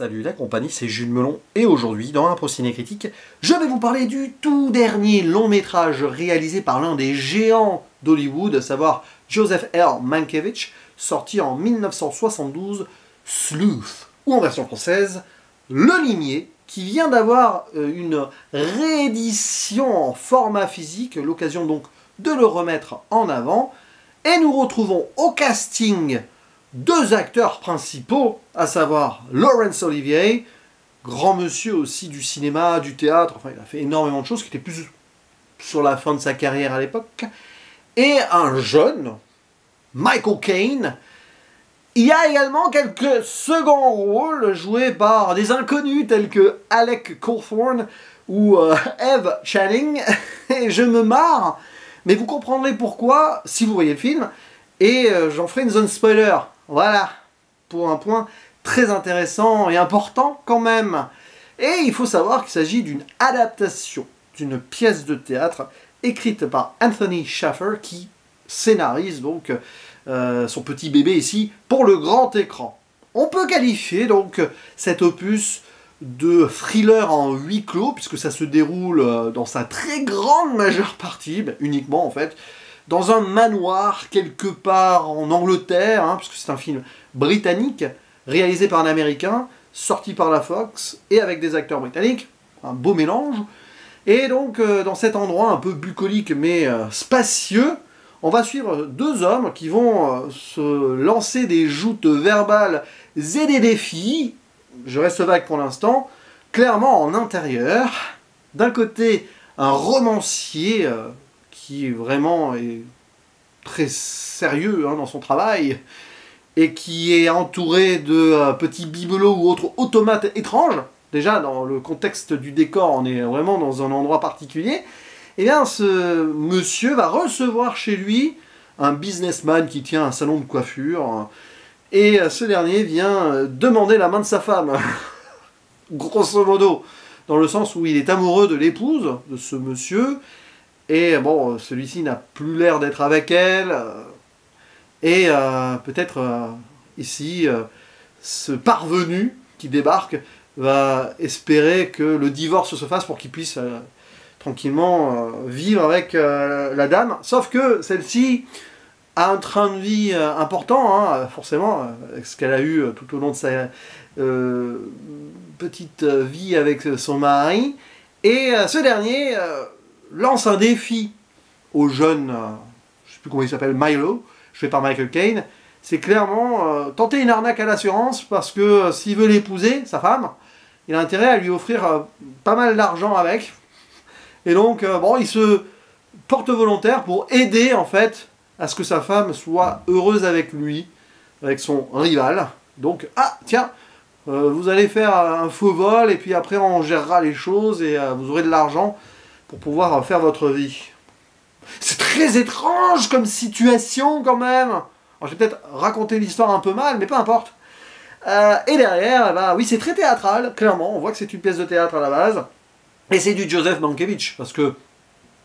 Salut la compagnie, c'est Jules Melon et aujourd'hui dans Impro Ciné Critique, je vais vous parler du tout dernier long métrage réalisé par l'un des géants d'Hollywood, à savoir Joseph R. Mankiewicz, sorti en 1972, Sleuth, ou en version française, Le Limier, qui vient d'avoir une réédition en format physique, l'occasion donc de le remettre en avant, et nous retrouvons au casting deux acteurs principaux, à savoir Laurence Olivier, grand monsieur aussi du cinéma, du théâtre, enfin il a fait énormément de choses, qui était plus sur la fin de sa carrière à l'époque, et un jeune, Michael Caine. Il y a également quelques seconds rôles joués par des inconnus tels que Alec Cawthorne ou Eve Channing, et je me marre, mais vous comprendrez pourquoi si vous voyez le film, et j'en ferai une zone spoiler. Voilà, pour un point très intéressant et important quand même. Et il faut savoir qu'il s'agit d'une adaptation d'une pièce de théâtre écrite par Anthony Shaffer qui scénarise donc son petit bébé ici pour le grand écran. On peut qualifier donc cet opus de thriller en huis clos puisque ça se déroule dans sa très grande majeure partie, uniquement en fait, dans un manoir quelque part en Angleterre, puisque c'est un film britannique, réalisé par un Américain, sorti par la Fox, et avec des acteurs britanniques, un beau mélange. Et donc, dans cet endroit un peu bucolique mais spacieux, on va suivre deux hommes qui vont se lancer des joutes verbales et des défis, je reste vague pour l'instant, clairement en intérieur. D'un côté, un romancier qui vraiment est très sérieux dans son travail, et qui est entouré de petits bibelots ou autres automates étranges. Déjà, dans le contexte du décor, on est vraiment dans un endroit particulier. Et bien, ce monsieur va recevoir chez lui un businessman qui tient un salon de coiffure, et ce dernier vient demander la main de sa femme, grosso modo, dans le sens où il est amoureux de l'épouse de ce monsieur. Et bon, celui-ci n'a plus l'air d'être avec elle. Et peut-être ici, ce parvenu qui débarque va espérer que le divorce se fasse pour qu'il puisse tranquillement vivre avec la dame. Sauf que celle-ci a un train de vie important, forcément, avec ce qu'elle a eu tout au long de sa petite vie avec son mari. Et ce dernier lance un défi au jeune, je ne sais plus comment il s'appelle, Milo, joué par Michael Caine. C'est clairement tenter une arnaque à l'assurance parce que s'il veut l'épouser, sa femme, il a intérêt à lui offrir pas mal d'argent avec. Et donc, bon, il se porte volontaire pour aider en fait à ce que sa femme soit heureuse avec lui, avec son rival. Donc, ah, tiens, vous allez faire un faux vol et puis après on gérera les choses et vous aurez de l'argent pour pouvoir faire votre vie. C'est très étrange comme situation quand même. Alors, je vais peut-être raconter l'histoire un peu mal, mais peu importe. Et derrière, bah, oui, c'est très théâtral, clairement. On voit que c'est une pièce de théâtre à la base. Et c'est du Joseph Mankiewicz, parce que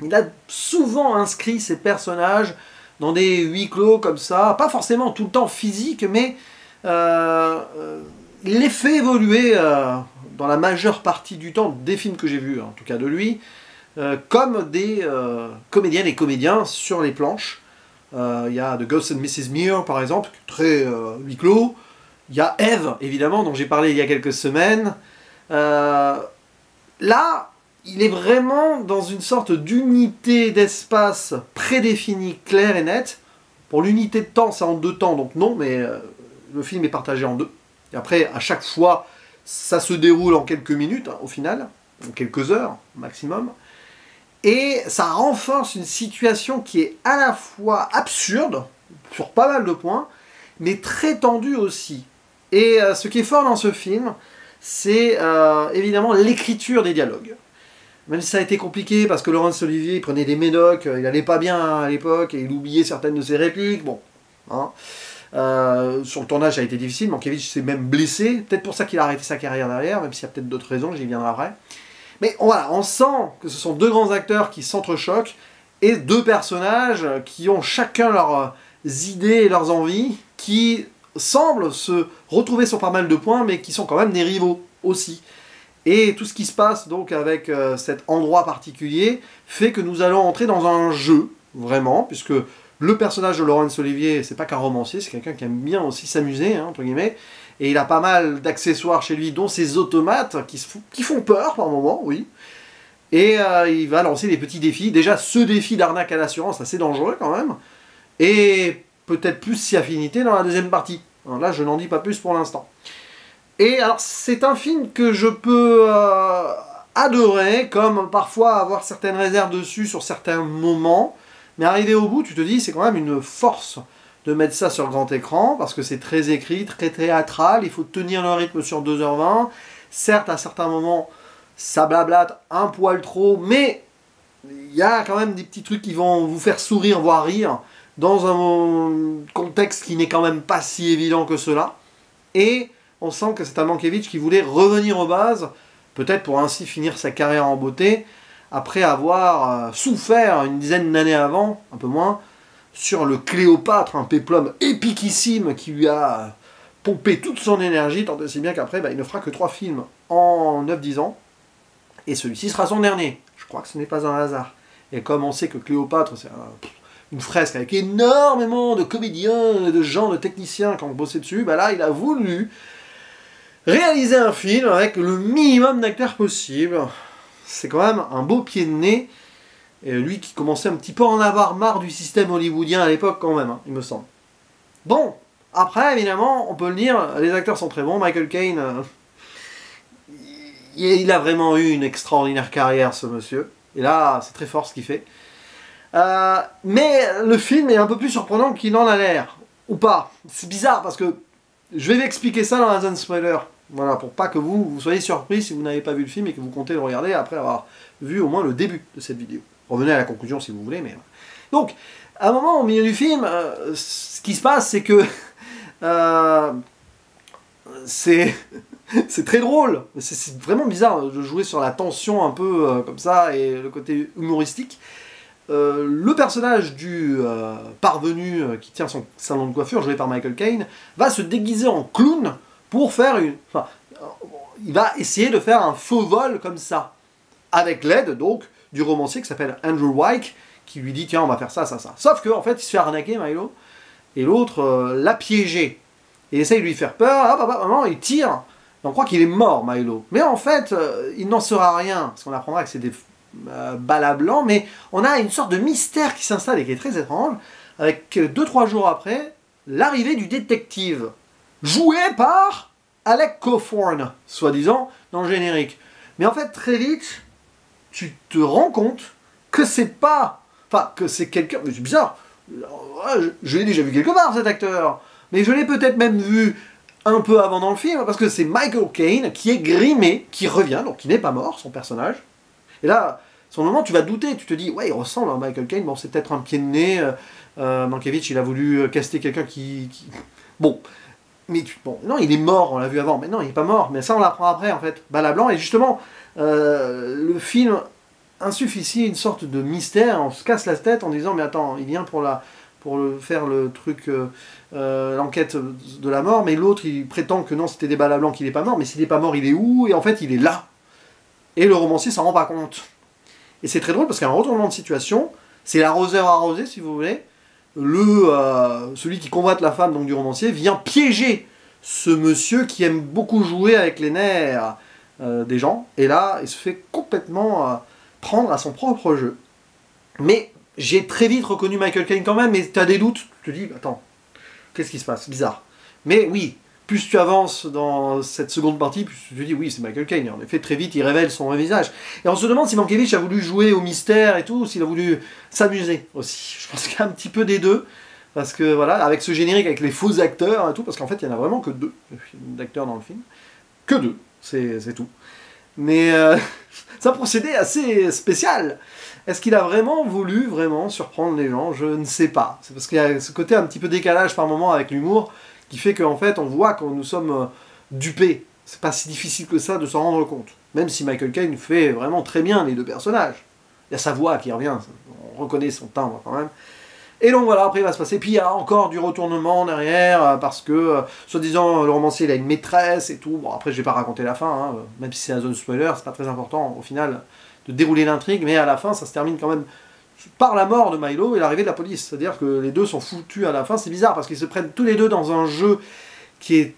il a souvent inscrit ses personnages dans des huis clos comme ça. Pas forcément tout le temps physique, mais il les fait évoluer dans la majeure partie du temps des films que j'ai vus, en tout cas de lui. Comme des comédiennes et comédiens sur les planches. Il y a The Ghost and Mrs. Muir, par exemple, très huis clos. Il y a Eve, évidemment, dont j'ai parlé il y a quelques semaines. Là, il est vraiment dans une sorte d'unité d'espace prédéfinie, claire et nette. Pour l'unité de temps, c'est en deux temps, donc non, mais le film est partagé en deux. Et après, à chaque fois, ça se déroule en quelques minutes, au final, en quelques heures maximum. Et ça renforce une situation qui est à la fois absurde, sur pas mal de points, mais très tendue aussi. Et ce qui est fort dans ce film, c'est évidemment l'écriture des dialogues. Même si ça a été compliqué, parce que Laurence Olivier il prenait des médocs, il allait pas bien à l'époque, et il oubliait certaines de ses répliques, bon. Sur le tournage, ça a été difficile, Mankiewicz s'est même blessé, peut-être pour ça qu'il a arrêté sa carrière derrière, même s'il y a peut-être d'autres raisons, j'y viendrai après. Mais voilà, on sent que ce sont deux grands acteurs qui s'entrechoquent et deux personnages qui ont chacun leurs idées et leurs envies qui semblent se retrouver sur pas mal de points, mais qui sont quand même des rivaux aussi. Et tout ce qui se passe donc avec cet endroit particulier fait que nous allons entrer dans un jeu, vraiment, puisque le personnage de Laurence Olivier, c'est pas qu'un romancier, c'est quelqu'un qui aime bien aussi s'amuser, hein, entre guillemets, et il a pas mal d'accessoires chez lui, dont ces automates qui font peur par moments, oui. Et il va lancer des petits défis. Déjà, ce défi d'arnaque à l'assurance, assez dangereux quand même, et peut-être plus si affinité dans la deuxième partie. Alors là, je n'en dis pas plus pour l'instant. Et alors, c'est un film que je peux adorer, comme parfois avoir certaines réserves dessus sur certains moments, mais arrivé au bout, tu te dis, c'est quand même une force de mettre ça sur le grand écran, parce que c'est très écrit, très théâtral, il faut tenir le rythme sur 2h20. Certes, à certains moments, ça blablate un poil trop, mais il y a quand même des petits trucs qui vont vous faire sourire, voire rire, dans un contexte qui n'est quand même pas si évident que cela. Et on sent que c'est un Mankiewicz qui voulait revenir aux bases, peut-être pour ainsi finir sa carrière en beauté, après avoir souffert une dizaine d'années avant, un peu moins, sur le Cléopâtre, un péplum épiquissime qui lui a pompé toute son énergie, tant et si bien qu'après, il ne fera que 3 films en 9-10 ans, et celui-ci sera son dernier. Je crois que ce n'est pas un hasard. Et comme on sait que Cléopâtre, c'est une fresque avec énormément de comédiens, de gens, de techniciens qui ont bossé dessus, là, il a voulu réaliser un film avec le minimum d'acteurs possible. C'est quand même un beau pied de nez. Et lui qui commençait un petit peu à en avoir marre du système hollywoodien à l'époque quand même, il me semble. Bon, après évidemment, on peut le dire, les acteurs sont très bons. Michael Caine, il a vraiment eu une extraordinaire carrière, ce monsieur. Et là, c'est très fort ce qu'il fait. Mais le film est un peu plus surprenant qu'il n'en a l'air. Ou pas. C'est bizarre parce que je vais vous expliquer ça dans la zone spoiler. Voilà, pour pas que vous soyez surpris si vous n'avez pas vu le film et que vous comptez le regarder après avoir vu au moins le début de cette vidéo. Revenez à la conclusion si vous voulez, mais... Donc, à un moment, au milieu du film, ce qui se passe, c'est que... c'est très drôle. C'est vraiment bizarre de jouer sur la tension un peu comme ça et le côté humoristique. Le personnage du parvenu qui tient son salon de coiffure, joué par Michael Caine, va se déguiser en clown pour faire une... Enfin, il va essayer de faire un faux vol comme ça. Avec l'aide, donc, du romancier qui s'appelle Andrew Wyke, qui lui dit, tiens, on va faire ça, ça, ça. Sauf qu'en fait, il se fait arnaquer, Milo, et l'autre l'a piégé. Il essaye de lui faire peur, hop, il tire. On croit qu'il est mort, Milo. Mais en fait, il n'en sera rien, parce qu'on apprendra que c'est des balles à blanc, mais on a une sorte de mystère qui s'installe et qui est très étrange, avec 2-3 jours après, l'arrivée du détective, joué par Alec Cawthorne, soi-disant, dans le générique. Mais en fait, très vite, tu te rends compte que c'est pas... Enfin, que c'est quelqu'un... Mais c'est bizarre. Je l'ai déjà vu quelque part, cet acteur. Mais je l'ai peut-être même vu un peu avant dans le film, parce que c'est Michael Caine qui est grimé, qui revient, donc qui n'est pas mort, son personnage. Et là, sur le moment, tu vas douter, tu te dis, ouais, il ressemble à Michael Caine, bon, c'est peut-être un pied de nez, Mankiewicz, il a voulu caster quelqu'un qui... Bon, mais bon, non, il est mort, on l'a vu avant, mais non, il n'est pas mort, mais ça, on l'apprend après, en fait, balle à blanc, et justement, le film insuffle ici une sorte de mystère, on se casse la tête en disant, mais attends, il vient pour faire le truc, l'enquête de la mort, mais l'autre, il prétend que non, c'était des balles à blanc, qu'il n'est pas mort, mais s'il n'est pas mort, il est où? Et en fait, il est là. Et le romancier s'en rend pas compte. Et c'est très drôle parce qu'il y a un retournement de situation, c'est l'arroseur arrosé, si vous voulez, celui qui convoite la femme donc, du romancier vient piéger ce monsieur qui aime beaucoup jouer avec les nerfs des gens, et là, il se fait complètement prendre à son propre jeu. Mais j'ai très vite reconnu Michael Caine quand même, mais tu as des doutes, tu te dis, attends, qu'est-ce qui se passe? Bizarre. Mais oui, plus tu avances dans cette seconde partie, plus tu te dis, oui, c'est Michael Caine. Et en effet, très vite, il révèle son vrai visage. Et on se demande si Mankiewicz a voulu jouer au mystère et tout, ou s'il a voulu s'amuser aussi. Je pense qu'il y a un petit peu des deux. Parce que voilà, avec ce générique, avec les faux acteurs et tout, parce qu'en fait, il n'y en a vraiment que 2 d'acteurs dans le film. Que 2, c'est tout. Mais c'est un procédé assez spécial. Est-ce qu'il a vraiment voulu surprendre les gens? Je ne sais pas. C'est parce qu'il y a ce côté un petit peu décalage par moment avec l'humour qui fait qu'en fait on voit que nous sommes dupés. C'est pas si difficile que ça de s'en rendre compte. Même si Michael Caine fait vraiment très bien les 2 personnages. Il y a sa voix qui revient, on reconnaît son timbre quand même. Et donc voilà, après il va se passer, puis il y a encore du retournement derrière, parce que, soi-disant, le romancier il a une maîtresse et tout. Bon, après je vais pas raconter la fin, hein, même si c'est un zone spoiler, c'est pas très important au final de dérouler l'intrigue, mais à la fin ça se termine quand même par la mort de Milo et l'arrivée de la police. C'est-à-dire que les deux sont foutus à la fin, c'est bizarre, parce qu'ils se prennent tous les deux dans un jeu qui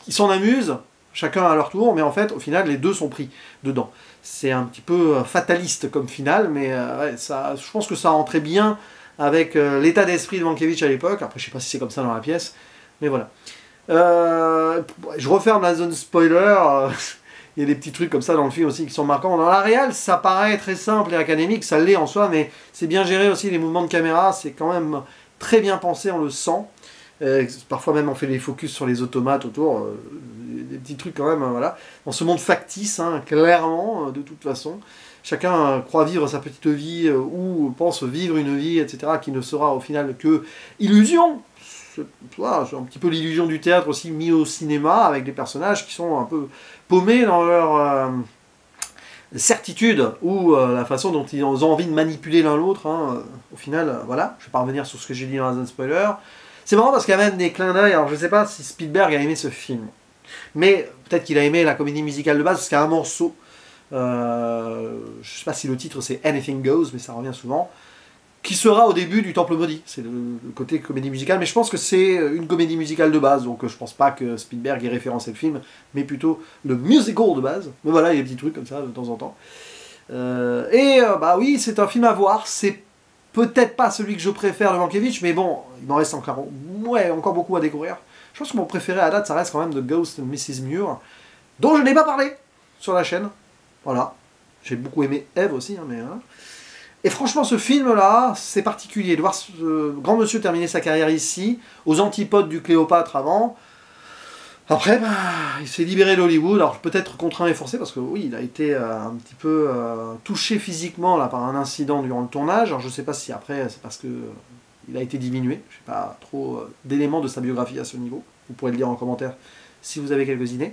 s'en amusent, chacun à leur tour, mais en fait, au final, les deux sont pris dedans. C'est un petit peu fataliste comme finale, mais ouais, ça, je pense que ça rentrait bien avec l'état d'esprit de Mankiewicz à l'époque. Après, je sais pas si c'est comme ça dans la pièce, mais voilà. Je referme la zone spoiler. Il y a des petits trucs comme ça dans le film aussi qui sont marquants. Dans la réal, ça paraît très simple et académique, ça l'est en soi, mais c'est bien géré aussi, les mouvements de caméra, c'est quand même très bien pensé, on le sent. Parfois même on fait des focus sur les automates autour, des petits trucs quand même, voilà. Dans ce monde factice, hein, clairement, de toute façon. Chacun croit vivre sa petite vie ou pense vivre une vie, etc., qui ne sera au final que illusion. C'est un petit peu l'illusion du théâtre aussi mis au cinéma, avec des personnages qui sont un peu paumés dans leur certitude ou la façon dont ils ont envie de manipuler l'un l'autre. Hein. Au final, voilà, je vais pas revenir sur ce que j'ai dit dans la zone spoiler. C'est marrant parce qu'il y a même des clins d'œil. Alors je sais pas si Spielberg a aimé ce film, mais peut-être qu'il a aimé la comédie musicale de base parce qu'il y a un morceau. Je sais pas si le titre c'est Anything Goes, mais ça revient souvent. Qui sera au début du Temple Maudit. C'est le côté comédie musicale, mais je pense que c'est une comédie musicale de base, donc je pense pas que Spielberg ait référencé le film, mais plutôt le musical de base. Mais voilà, il y a des petits trucs comme ça de temps en temps. Bah oui, c'est un film à voir, c'est peut-être pas celui que je préfère de Mankiewicz, mais bon, il m'en reste encore, ouais, encore beaucoup à découvrir. Je pense que mon préféré à date, ça reste quand même The Ghost and Mrs. Muir, dont je n'ai pas parlé sur la chaîne. Voilà. J'ai beaucoup aimé Eve aussi, hein, mais... Hein. Et franchement, ce film-là, c'est particulier. De voir ce grand monsieur terminer sa carrière ici, aux antipodes du Cléopâtre avant. Après, bah, il s'est libéré d'Hollywood, alors peut-être contraint et forcé, parce que oui, il a été un petit peu touché physiquement là, par un incident durant le tournage. Alors je ne sais pas si après, c'est parce que il a été diminué. Je n'ai pas trop d'éléments de sa biographie à ce niveau. Vous pourrez le dire en commentaire si vous avez quelques idées.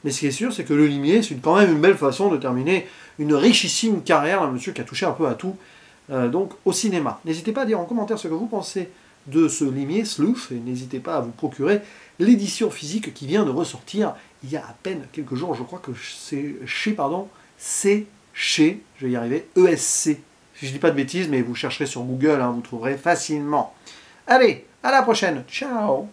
Mais ce qui est sûr, c'est que Le Limier, c'est quand même une belle façon de terminer une richissime carrière d'un monsieur qui a touché un peu à tout, donc au cinéma. N'hésitez pas à dire en commentaire ce que vous pensez de ce Limier, Sleuth, et n'hésitez pas à vous procurer l'édition physique qui vient de ressortir il y a à peine quelques jours. Je crois que c'est chez, je vais y arriver, ESC. Si je dis pas de bêtises, mais vous chercherez sur Google, hein, vous trouverez facilement. Allez, à la prochaine. Ciao!